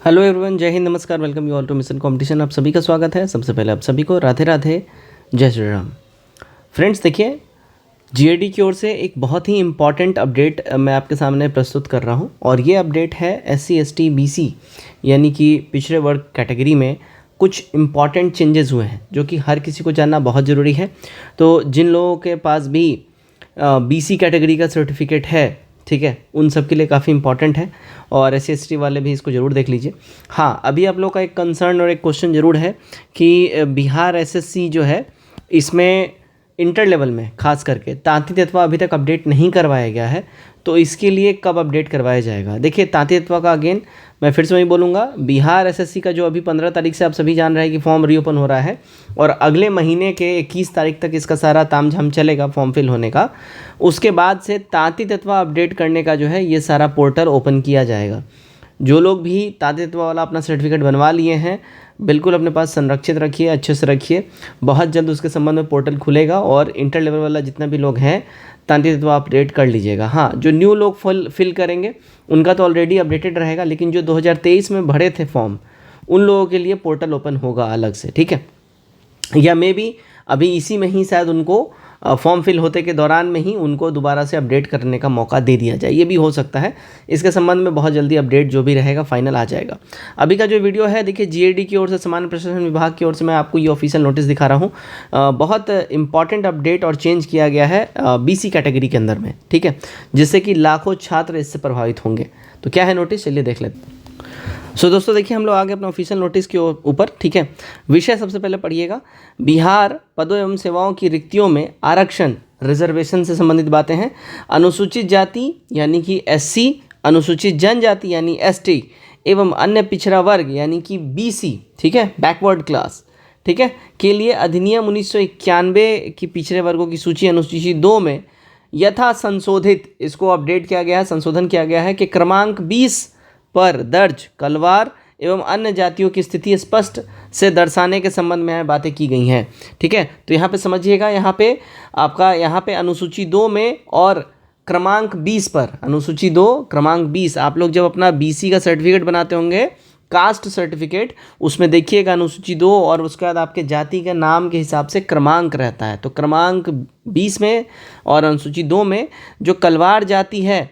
Hello everyone, जय हिंद, नमस्कार, welcome you all to mission competition. आप सभी का स्वागत है। सबसे पहले आप सभी को राधे राधे, जय श्री राम। फ्रेंड्स, देखिए, जीएडी की ओर से एक बहुत ही इम्पॉर्टेंट अपडेट मैं आपके सामने प्रस्तुत कर रहा हूं और ये अपडेट है SC ST BC यानी कि पिछड़े वर्ग कैटेगरी में कुछ इम्पॉर्टेंट चेंजेस हुए हैं जो कि हर किसी को जानना बहुत ज़रूरी है। तो जिन लोगों के पास भी BC कैटेगरी का सर्टिफिकेट है, ठीक है, उन सब के लिए काफ़ी इंपॉर्टेंट है और SC ST वाले भी इसको ज़रूर देख लीजिए। हाँ, अभी आप लोग का एक कंसर्न और एक क्वेश्चन ज़रूर है कि बिहार SSC जो है इसमें इंटर लेवल में खास करके तांती तत्वा अभी तक अपडेट नहीं करवाया गया है, तो इसके लिए कब अपडेट करवाया जाएगा। देखिए, तांती तत्वा का अगेन मैं फिर से वही बोलूँगा, बिहार SSC का जो अभी 15 तारीख से आप सभी जान रहे हैं कि फॉर्म रीओपन हो रहा है और अगले महीने के 21 तारीख तक इसका सारा तामझाम चलेगा फॉर्म फिल होने का। उसके बाद से तांती तत्वा अपडेट करने का जो है ये सारा पोर्टल ओपन किया जाएगा। जो लोग भी तांती तत्वा वाला अपना सर्टिफिकेट बनवा लिए हैं, बिल्कुल अपने पास संरक्षित रखिए, अच्छे से रखिए। बहुत जल्द उसके संबंध में पोर्टल खुलेगा और इंटर लेवल वाला जितना भी लोग हैं तांती तत्वा अपडेट कर लीजिएगा। हाँ, जो न्यू लोग फिल करेंगे उनका तो ऑलरेडी अपडेटेड रहेगा, लेकिन जो 2023 में भरे थे फॉर्म, उन लोगों के लिए पोर्टल ओपन होगा अलग से, ठीक है। या मे बी अभी इसी में ही शायद उनको फॉर्म फिल होते के दौरान में ही उनको दोबारा से अपडेट करने का मौका दे दिया जाए, ये भी हो सकता है। इसके संबंध में बहुत जल्दी अपडेट जो भी रहेगा फाइनल आ जाएगा। अभी का जो वीडियो है, देखिए, जीएडी की ओर से, सामान्य प्रशासन विभाग की ओर से मैं आपको ये ऑफिशियल नोटिस दिखा रहा हूँ। बहुत इंपॉर्टेंट अपडेट और चेंज किया गया है BC कैटेगरी के अंदर में, ठीक है, जिससे कि लाखों छात्र इससे प्रभावित होंगे। तो क्या है नोटिस, चलिए देख लेते हैं। दोस्तों, देखिए, हम लोग आगे अपने ऑफिशियल नोटिस के ऊपर, ठीक है। विषय सबसे पहले पढ़िएगा, बिहार पदों एवं सेवाओं की रिक्तियों में आरक्षण, रिजर्वेशन से संबंधित बातें हैं। अनुसूचित जाति यानी कि SC, अनुसूचित जनजाति यानी ST एवं अन्य पिछड़ा वर्ग यानी कि BC, ठीक है, बैकवर्ड क्लास, ठीक है, के लिए अधिनियम 1991 की पिछड़े वर्गों की सूची अनुसूची 2 में यथा संशोधित, इसको अपडेट किया गया है, संशोधन किया गया है कि क्रमांक 20 पर दर्ज कलवार एवं अन्य जातियों की स्थिति स्पष्ट से दर्शाने के संबंध में बातें की गई हैं, ठीक है। तो यहाँ पे समझिएगा, यहाँ पे आपका अनुसूची 2 में और क्रमांक 20 पर, अनुसूची 2 क्रमांक 20, आप लोग जब अपना BC का सर्टिफिकेट बनाते होंगे, कास्ट सर्टिफिकेट, उसमें देखिएगा अनुसूची 2 और उसके बाद आपके जाति के नाम के हिसाब से क्रमांक रहता है। तो क्रमांक 20 में और अनुसूची 2 में जो कलवार जाति है,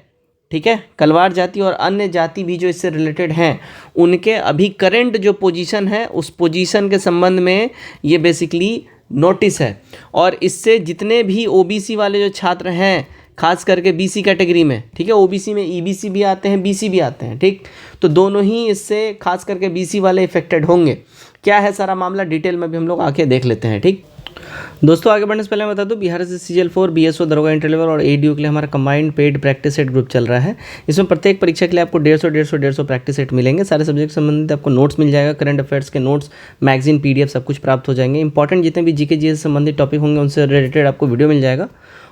ठीक है, कलवार जाति और अन्य जाति भी जो इससे रिलेटेड हैं, उनके अभी करंट जो पोजीशन है उस पोजीशन के संबंध में ये बेसिकली नोटिस है। और इससे जितने भी OBC वाले जो छात्र हैं, खास करके BC कैटेगरी में, ठीक है, OBC में EBC भी आते हैं, BC भी आते हैं, ठीक, तो दोनों ही इससे खास करके BC वाले इफेक्टेड होंगे। क्या है सारा मामला, डिटेल में भी हम लोग आके देख लेते हैं, ठीक। दोस्तों, आगे बढ़ने से पहले मैं बता दूं, बिहार से CGL4 BSO दरोगा इंटर लेवल और ADO के लिए हमारा combined paid practice set group चल रहा है। इसमें प्रत्येक परीक्षा के लिए आपको 150 प्रैक्टिस सेट मिलेंगे। सारे सब्जेक्ट संबंधित आपको नोट्स मिल जाएगा, करंट अफेयर्स के नोट्स, मैगजीन, PDF सब कुछ प्राप्त हो जाएंगे। इंपॉर्टेंट जितने भी GK GS से संबंधित टॉपिक होंगे उनसे रिलेटेड आपको वीडियो मिल जाएगा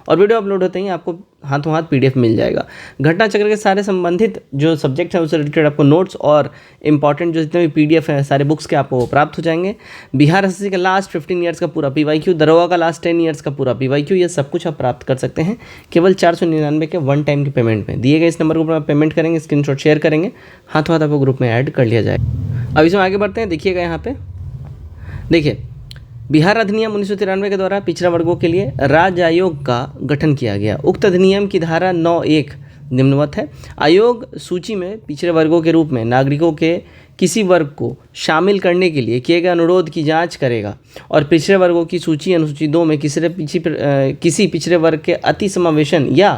और वीडियो अपलोड होते ही आपको हाथों हाथ PDF मिल जाएगा। घटना चक्र के सारे संबंधित जो सब्जेक्ट हैं उससे रिलेटेड आपको नोट्स और इंपॉर्टेंट जो जितने भी PDF हैं सारे बुक्स के आपको प्राप्त हो जाएंगे। बिहार SSC का लास्ट 15 ईयर्स का पूरा PYQ, दरोगा का लास्ट 10 ईयर्स का पूरा PYQ, ये सब कुछ आप प्राप्त कर सकते हैं केवल 499 के वन टाइम की पेमेंट में। दिए गए इस नंबर को आप पेमेंट करेंगे, स्क्रीनशॉट शेयर करेंगे, हाथों हाथ आपको ग्रुप में ऐड कर लिया जाएगा। अब इसमें आगे बढ़ते हैं। देखिएगा, यहाँ पे देखिए, बिहार अधिनियम 1993 के द्वारा पिछड़ा वर्गों के लिए राज्य आयोग का गठन किया गया। उक्त अधिनियम की धारा 9(1) निम्नवत है, आयोग सूची में पिछड़े वर्गों के रूप में नागरिकों के किसी वर्ग को शामिल करने के लिए किए गए अनुरोध की जांच करेगा और पिछड़े वर्गों की सूची अनुसूची 2 में किसी पिछड़े वर्ग के अति समावेशन या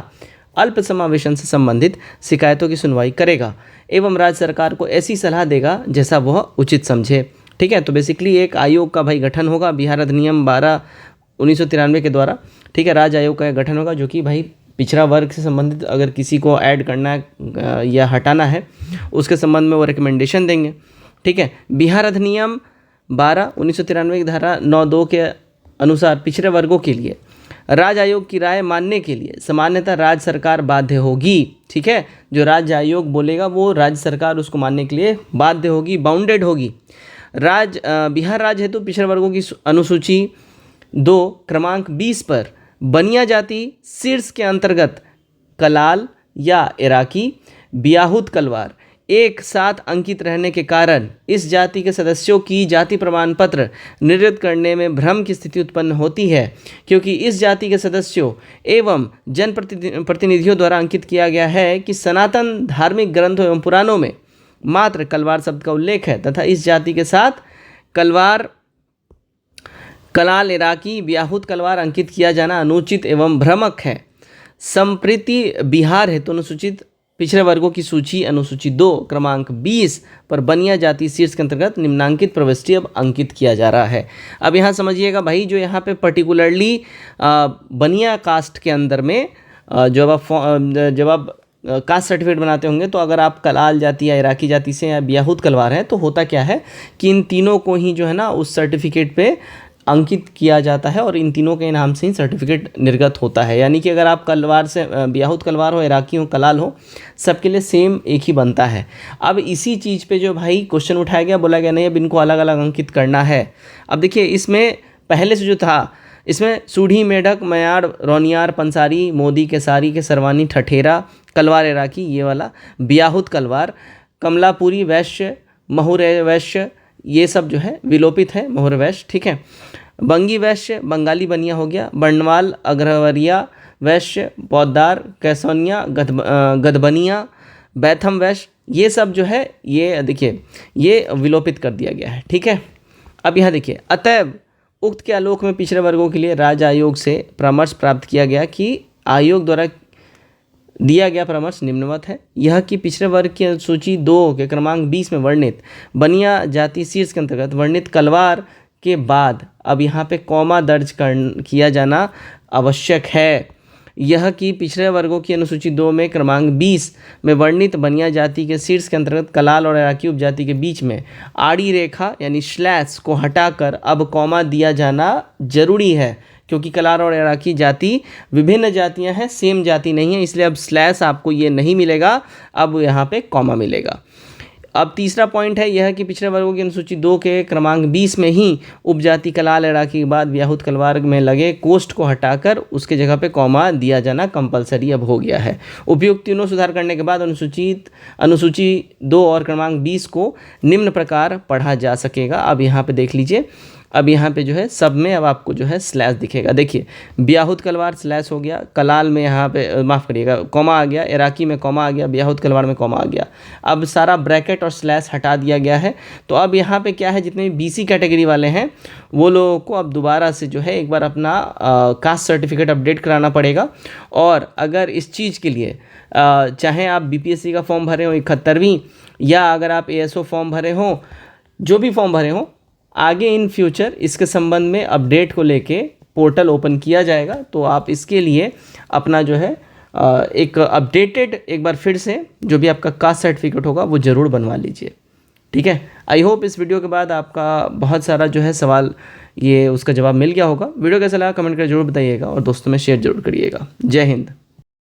अल्प समावेशन से संबंधित शिकायतों की सुनवाई करेगा एवं राज्य सरकार को ऐसी सलाह देगा जैसा वह उचित समझे, ठीक है। तो बेसिकली एक आयोग का भाई गठन होगा बिहार अधिनियम 12/1993 के द्वारा, ठीक है, राज्य आयोग का गठन होगा जो कि भाई पिछड़ा वर्ग से संबंधित अगर किसी को ऐड करना है या हटाना है उसके संबंध में वो रिकमेंडेशन देंगे, ठीक है। बिहार अधिनियम 12/1993 की धारा 9(2) के अनुसार पिछड़े वर्गों के लिए राज्य आयोग की राय मानने के लिए सामान्यतः राज्य सरकार बाध्य होगी, ठीक है। जो राज्य आयोग बोलेगा वो राज्य सरकार उसको मानने के लिए बाध्य होगी, बाउंडेड होगी। बिहार राज्य हेतु पिछड़े वर्गों की अनुसूची 2 क्रमांक 20 पर बनिया जाति शीर्ष के अंतर्गत कलाल या इराकी, बियाहुत कलवार एक साथ अंकित रहने के कारण इस जाति के सदस्यों की जाति प्रमाण पत्र निर्गत करने में भ्रम की स्थिति उत्पन्न होती है, क्योंकि इस जाति के सदस्यों एवं जनप्रतिनिधियों द्वारा अंकित किया गया है कि सनातन धार्मिक ग्रंथों एवं पुराणों में मात्र कलवार शब्द का उल्लेख है तथा इस जाति के साथ कलवार, कलाल, इराकी, ब्याहुत कलवार अंकित किया जाना अनुचित एवं भ्रामक है। संप्रति बिहार हेतु अनुसूचित पिछड़े वर्गों की सूची अनुसूची 2 क्रमांक 20 पर बनिया जाति शीर्ष के अंतर्गत निम्नांकित प्रविष्टि अब अंकित किया जा रहा है। अब यहाँ समझिएगा भाई, जो यहाँ पे पर्टिकुलरली बनिया कास्ट के अंदर में जब आप कास्ट सर्टिफिकेट बनाते होंगे तो अगर आप कलाल जाति या इराकी जाति से या ब्याहुत कलवार हैं तो होता क्या है कि इन तीनों को ही जो है ना उस सर्टिफिकेट पे अंकित किया जाता है और इन तीनों के नाम से ही सर्टिफिकेट निर्गत होता है। यानी कि अगर आप कलवार से ब्याहुत कलवार हो, इराकी हो, कलाल हो, सबके लिए सेम एक ही बनता है। अब इसी चीज़ पे जो भाई क्वेश्चन उठाया गया, बोला गया नहीं अब इनको अलग अलग अंकित करना है। अब देखिए इसमें पहले से जो था, इसमें सूढ़ी, मेढक, मयाड़, रौनियार, पंसारी, मोदी, केसारी, के सरवानी, ठठेरा, कलवार इराकी, ये वाला ब्याहुत कलवार, कमलापुरी वैश्य, महुर वैश्य, ये सब जो है विलोपित है, महुर वैश्य, ठीक है। बंगी वैश्य, बंगाली बनिया हो गया, बंडवाल, अग्रवरिया वैश्य, पौदार, कैसोनिया, गधबनिया, बैथम वैश्य, ये सब जो है ये देखिए ये विलोपित कर दिया गया है, ठीक है। अब यहाँ देखिए, अतएव उक्त के आलोक में पिछड़े वर्गों के लिए राज्य आयोग से परामर्श प्राप्त किया गया कि आयोग द्वारा दिया गया परामर्श निम्नवत है। यह कि पिछड़े वर्ग की सूची 2 के क्रमांक 20 में वर्णित बनिया जाति शीर्ष के अंतर्गत वर्णित कलवार के बाद अब यहाँ पे कॉमा दर्ज किया जाना आवश्यक है। यह कि पिछड़े वर्गों की अनुसूची 2 में क्रमांक 20 में वर्णित बनिया जाति के शीर्ष के अंतर्गत कलाल और इराकी उपजाति के बीच में आड़ी रेखा यानी स्लैश को हटाकर अब कॉमा दिया जाना जरूरी है, क्योंकि कलाल और इराकी जाति विभिन्न जातियां हैं, सेम जाति नहीं है, इसलिए अब स्लैश आपको ये नहीं मिलेगा, अब यहाँ पे कॉमा मिलेगा। अब तीसरा पॉइंट है यह कि पिछड़े वर्गों की अनुसूची 2 के क्रमांक 20 में ही उपजाति कलाल इराकी के बाद ब्याहुत कलवार में लगे कोष्ठ को हटाकर उसके जगह पे कॉमा दिया जाना कंपलसरी अब हो गया है। उपयुक्त तीनों सुधार करने के बाद अनुसूची 2 और क्रमांक 20 को निम्न प्रकार पढ़ा जा सकेगा। अब यहाँ पे देख लीजिए, अब यहाँ पे जो है सब में अब आपको जो है स्लैश दिखेगा। देखिए ब्याहुत कलवार स्लैश हो गया, कलाल में यहाँ पे माफ़ करिएगा कॉमा आ गया, इराकी में कॉमा आ गया, ब्याहुत कलवार में कॉमा आ गया। अब सारा ब्रैकेट और स्लैश हटा दिया गया है। तो अब यहाँ पे क्या है, जितने भी BC कैटेगरी वाले हैं वो लोगों को अब दोबारा से जो है एक बार अपना कास्ट सर्टिफिकेट अपडेट कराना पड़ेगा। और अगर इस चीज़ के लिए चाहे आप BPSC का फॉर्म भरे हो 71वीं, या अगर आप ASO फॉर्म भरे हों, जो भी फॉर्म भरे हों, आगे इन फ्यूचर इसके संबंध में अपडेट को लेके पोर्टल ओपन किया जाएगा। तो आप इसके लिए अपना जो है एक अपडेटेड एक बार फिर से जो भी आपका कास्ट सर्टिफिकेट होगा वो ज़रूर बनवा लीजिए, ठीक है। आई होप इस वीडियो के बाद आपका बहुत सारा जो है सवाल ये उसका जवाब मिल गया होगा। वीडियो कैसा लगा कमेंट कर जरूर बताइएगा और दोस्तों में शेयर जरूर करिएगा। जय हिंद।